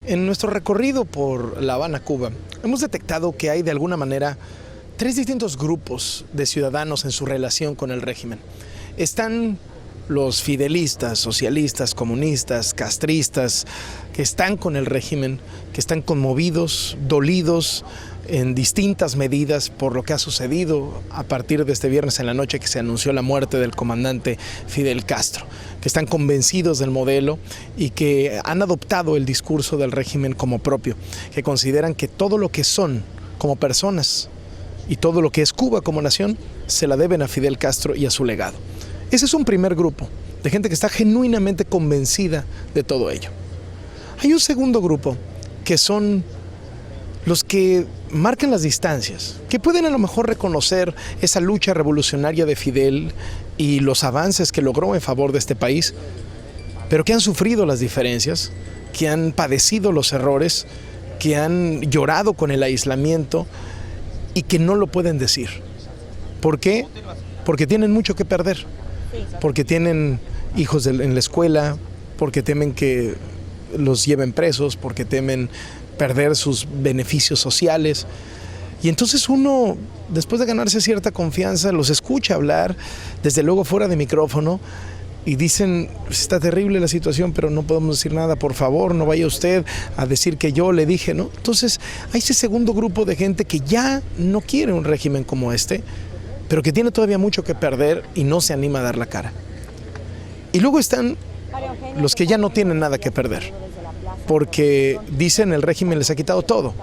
En nuestro recorrido por La Habana, Cuba, hemos detectado que hay de alguna manera tres distintos grupos de ciudadanos en su relación con el régimen. Están los fidelistas, socialistas, comunistas, castristas, que están con el régimen, que están conmovidos, dolidos en distintas medidas por lo que ha sucedido a partir de este viernes en la noche que se anunció la muerte del comandante Fidel Castro, que están convencidos del modelo y que han adoptado el discurso del régimen como propio, que consideran que todo lo que son como personas y todo lo que es Cuba como nación se la deben a Fidel Castro y a su legado. Ese es un primer grupo de gente que está genuinamente convencida de todo ello. Hay un segundo grupo que son los que marcan las distancias, que pueden a lo mejor reconocer esa lucha revolucionaria de Fidel y los avances que logró en favor de este país, pero que han sufrido las diferencias, que han padecido los errores, que han llorado con el aislamiento y que no lo pueden decir. ¿Por qué? Porque tienen mucho que perder, porque tienen hijos en la escuela, porque temen que los lleven presos, porque temen perder sus beneficios sociales. Y entonces uno, después de ganarse cierta confianza, los escucha hablar, desde luego fuera de micrófono, y dicen, está terrible la situación, pero no podemos decir nada, por favor, no vaya usted a decir que yo le dije, ¿no? Entonces hay ese segundo grupo de gente que ya no quiere un régimen como este, pero que tiene todavía mucho que perder y no se anima a dar la cara. Y luego están los que ya no tienen nada que perder, porque dicen el régimen les ha quitado todo.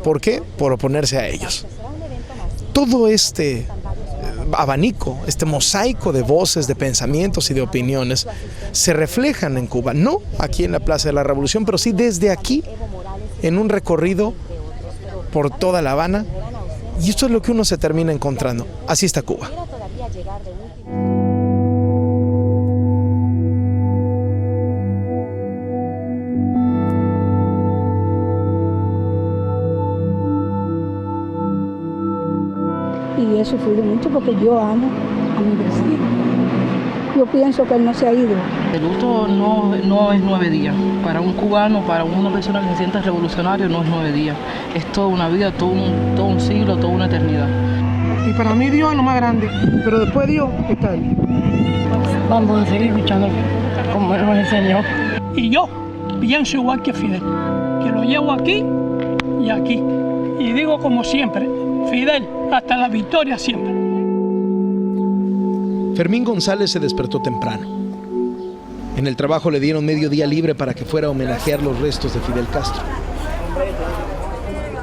¿Por qué? Por oponerse a ellos. Todo este abanico, este mosaico de voces, de pensamientos y de opiniones se reflejan en Cuba, no aquí en la Plaza de la Revolución, pero sí desde aquí, en un recorrido por toda La Habana, y esto es lo que uno se termina encontrando. Así está Cuba. Y he sufrido mucho porque yo amo a mi Brasil. Yo pienso que él no se ha ido. El luto no es 9 días. Para un cubano, para una persona que se sienta revolucionario, no es 9 días. Es toda una vida, todo un siglo, toda una eternidad. Y para mí Dios es lo más grande, pero después Dios está él. Vamos a seguir luchando como Él nos enseñó. Y yo pienso igual que Fidel, que lo llevo aquí y aquí. Y digo como siempre, Fidel, hasta la victoria siempre. Fermín González se despertó temprano. En el trabajo le dieron medio día libre para que fuera a homenajear los restos de Fidel Castro.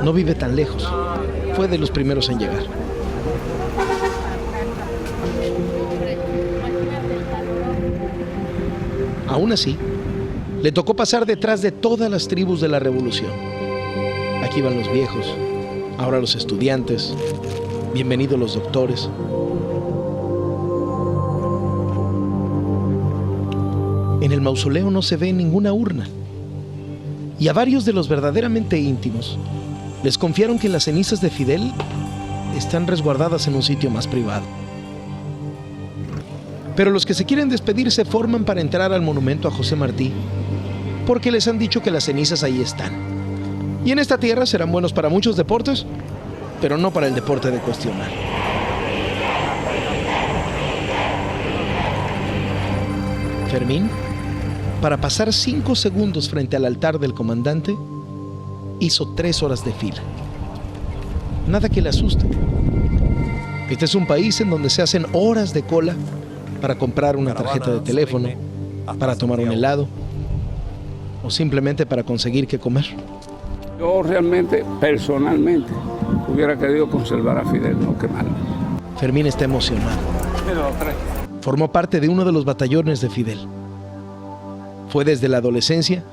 No vive tan lejos. Fue de los primeros en llegar. Aún así, le tocó pasar detrás de todas las tribus de la revolución. Aquí van los viejos, ahora los estudiantes, bienvenidos los doctores. En el mausoleo no se ve ninguna urna. Y a varios de los verdaderamente íntimos les confiaron que las cenizas de Fidel están resguardadas en un sitio más privado. Pero los que se quieren despedir se forman para entrar al monumento a José Martí, porque les han dicho que las cenizas ahí están. Y en esta tierra serán buenos para muchos deportes, pero no para el deporte de cuestionar. Fermín, para pasar 5 segundos frente al altar del comandante, hizo 3 horas de fila. Nada que le asuste. Este es un país en donde se hacen horas de cola para comprar una tarjeta de teléfono, para tomar un helado o simplemente para conseguir qué comer. Yo realmente, personalmente, hubiera querido conservar a Fidel, no quemarlo. Fermín está emocionado. Formó parte de uno de los batallones de Fidel. Fue desde la adolescencia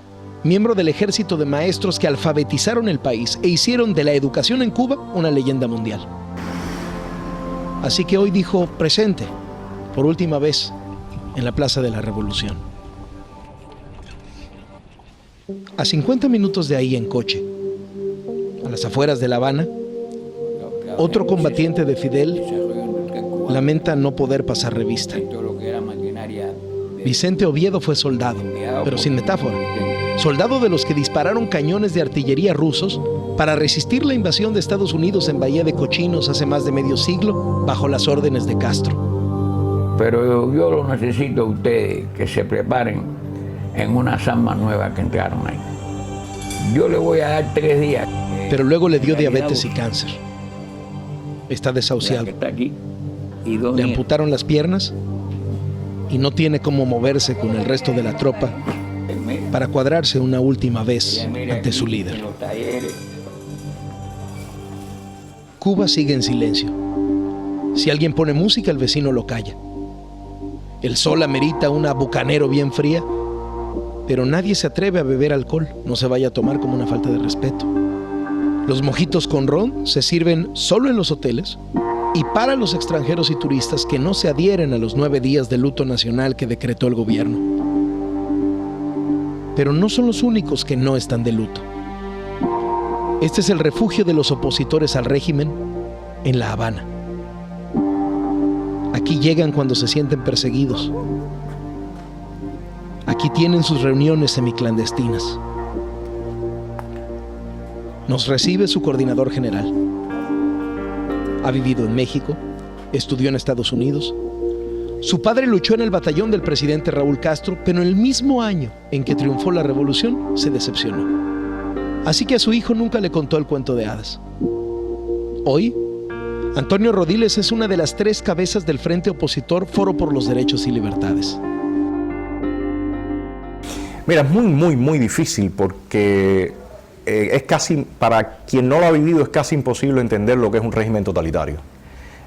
miembro del ejército de maestros que alfabetizaron el país e hicieron de la educación en Cuba una leyenda mundial. Así que hoy dijo presente, por última vez, en la Plaza de la Revolución. A 50 minutos de ahí en coche, a las afueras de La Habana, otro combatiente de Fidel lamenta no poder pasar revista. Vicente Oviedo fue soldado, pero sin metáfora. soldado de los que dispararon cañones de artillería rusos para resistir la invasión de Estados Unidos en Bahía de Cochinos hace más de medio siglo, bajo las órdenes de Castro. Pero yo lo necesito a ustedes que se preparen en una zamba nueva que entraron ahí. Yo le voy a dar 3 días. Pero luego le dio diabetes y cáncer. Está desahuciado. Está aquí. Y Le amputaron las piernas y no tiene cómo moverse con el resto de la tropa para cuadrarse una última vez ante su líder. Cuba sigue en silencio. Si alguien pone música, el vecino lo calla. El sol amerita una bucanero bien fría, pero nadie se atreve a beber alcohol, no se vaya a tomar como una falta de respeto. Los mojitos con ron se sirven solo en los hoteles y para los extranjeros y turistas que no se adhieren a los 9 días de luto nacional que decretó el gobierno. Pero no son los únicos que no están de luto. Este es el refugio de los opositores al régimen en La Habana. Aquí llegan cuando se sienten perseguidos. Aquí tienen sus reuniones semiclandestinas. Nos recibe su coordinador general. Ha vivido en México, estudió en Estados Unidos. Su padre luchó en el batallón del presidente Raúl Castro, pero en el mismo año en que triunfó la revolución, se decepcionó. Así que a su hijo nunca le contó el cuento de hadas. Hoy, Antonio Rodiles es una de las 3 cabezas del frente opositor Foro por los Derechos y Libertades. Mira, es muy difícil porque es casi, para quien no lo ha vivido, es casi imposible entender lo que es un régimen totalitario.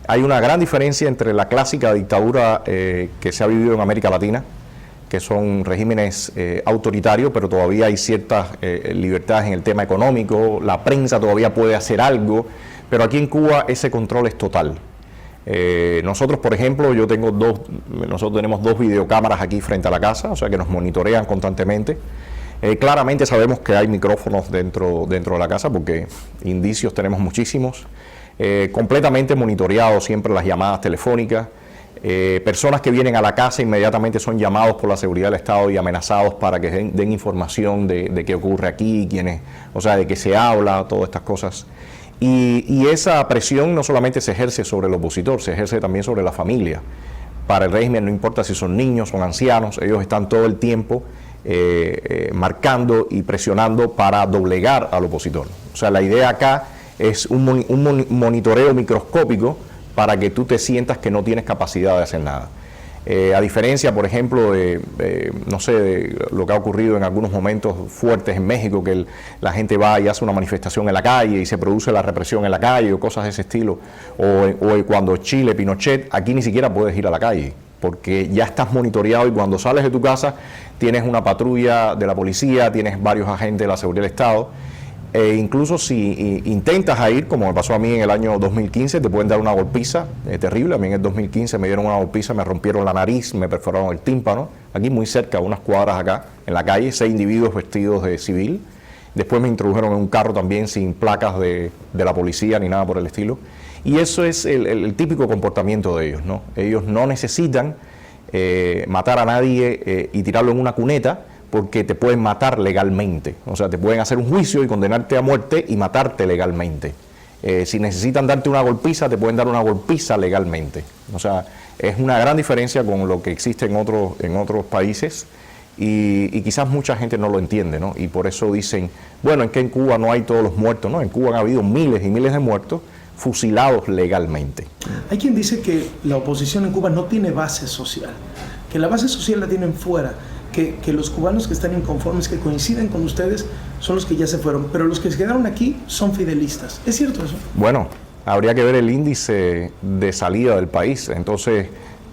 Hay una gran diferencia entre la clásica dictadura que se ha vivido en América Latina, que son regímenes autoritarios, pero todavía hay ciertas libertades en el tema económico, la prensa todavía puede hacer algo, pero aquí en Cuba ese control es total. Nosotros, por ejemplo, nosotros tenemos 2 videocámaras aquí frente a la casa, o sea que nos monitorean constantemente. Claramente sabemos que hay micrófonos dentro de la casa porque indicios tenemos muchísimos. Completamente monitoreados siempre las llamadas telefónicas. Personas que vienen a la casa inmediatamente son llamados por la seguridad del Estado y amenazados para que den información de qué ocurre aquí, de qué se habla, todas estas cosas. Y esa presión no solamente se ejerce sobre el opositor, se ejerce también sobre la familia. Para el régimen no importa si son niños, son ancianos, ellos están todo el tiempo marcando y presionando para doblegar al opositor. O sea, la idea acá es un monitoreo microscópico para que tú te sientas que no tienes capacidad de hacer nada. A diferencia, por ejemplo, de lo que ha ocurrido en algunos momentos fuertes en México, que la gente va y hace una manifestación en la calle y se produce la represión en la calle o cosas de ese estilo, o cuando Chile, Pinochet, aquí ni siquiera puedes ir a la calle, porque ya estás monitoreado y cuando sales de tu casa tienes una patrulla de la policía, tienes varios agentes de la seguridad del Estado. Incluso si intentas ir, como me pasó a mí en el año 2015, te pueden dar una golpiza terrible. A mí en el 2015 me dieron una golpiza, me rompieron la nariz, me perforaron el tímpano, aquí muy cerca, unas cuadras acá, en la calle, 6 individuos vestidos de civil. Después me introdujeron en un carro también sin placas de la policía ni nada por el estilo. Y eso es el típico comportamiento de ellos, ¿no? Ellos no necesitan matar a nadie y tirarlo en una cuneta, porque te pueden matar legalmente, o sea, te pueden hacer un juicio y condenarte a muerte y matarte legalmente. Si necesitan darte una golpiza, te pueden dar una golpiza legalmente. O sea, es una gran diferencia con lo que existe en otros países y quizás mucha gente no lo entiende, ¿no? Y por eso dicen, bueno, es que en Cuba no hay todos los muertos, ¿no? En Cuba han habido miles y miles de muertos fusilados legalmente. Hay quien dice que la oposición en Cuba no tiene base social, que la base social la tienen fuera. Que los cubanos que están inconformes, que coinciden con ustedes, son los que ya se fueron, pero los que se quedaron aquí son fidelistas. ¿Es cierto eso? Bueno, habría que ver el índice de salida del país. Entonces,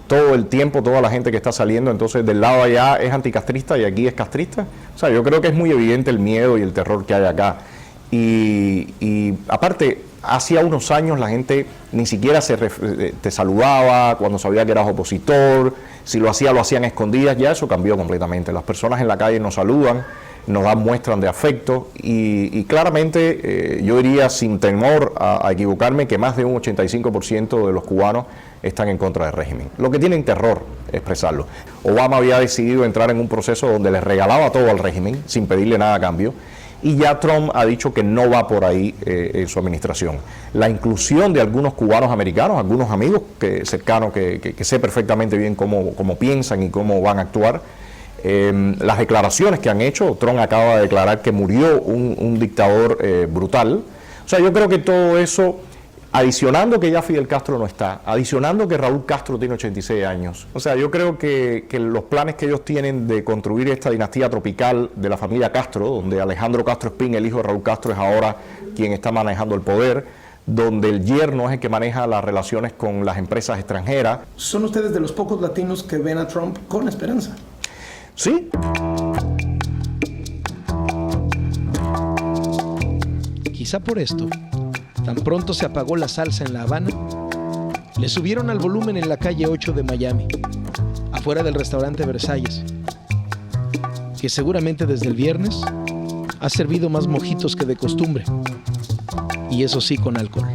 todo el tiempo, toda la gente que está saliendo, entonces del lado allá es anticastrista y aquí es castrista. O sea, yo creo que es muy evidente el miedo y el terror que hay acá. Y aparte, hacía unos años la gente ni siquiera te saludaba cuando sabía que eras opositor. Si lo hacían escondidas, ya eso cambió completamente. Las personas en la calle nos saludan, nos dan muestras de afecto y claramente yo diría sin temor a equivocarme que más de un 85% de los cubanos están en contra del régimen. Lo que tienen terror expresarlo. Obama había decidido entrar en un proceso donde les regalaba todo al régimen sin pedirle nada a cambio, y ya Trump ha dicho que no va por ahí en su administración. La inclusión de algunos cubanos americanos, algunos amigos cercanos que sé perfectamente bien cómo piensan y cómo van a actuar, las declaraciones que han hecho. Trump acaba de declarar que murió un dictador brutal. O sea, yo creo que todo eso, adicionando que ya Fidel Castro no está, adicionando que Raúl Castro tiene 86 años, o sea, yo creo que los planes que ellos tienen de construir esta dinastía tropical de la familia Castro, donde Alejandro Castro Espín, el hijo de Raúl Castro, es ahora quien está manejando el poder, donde el yerno es el que maneja las relaciones con las empresas extranjeras. ¿Son ustedes de los pocos latinos que ven a Trump con esperanza? Sí. Quizá por esto, tan pronto se apagó la salsa en La Habana, le subieron al volumen en la calle 8 de Miami, afuera del restaurante Versalles, que seguramente desde el viernes ha servido más mojitos que de costumbre, y eso sí con alcohol.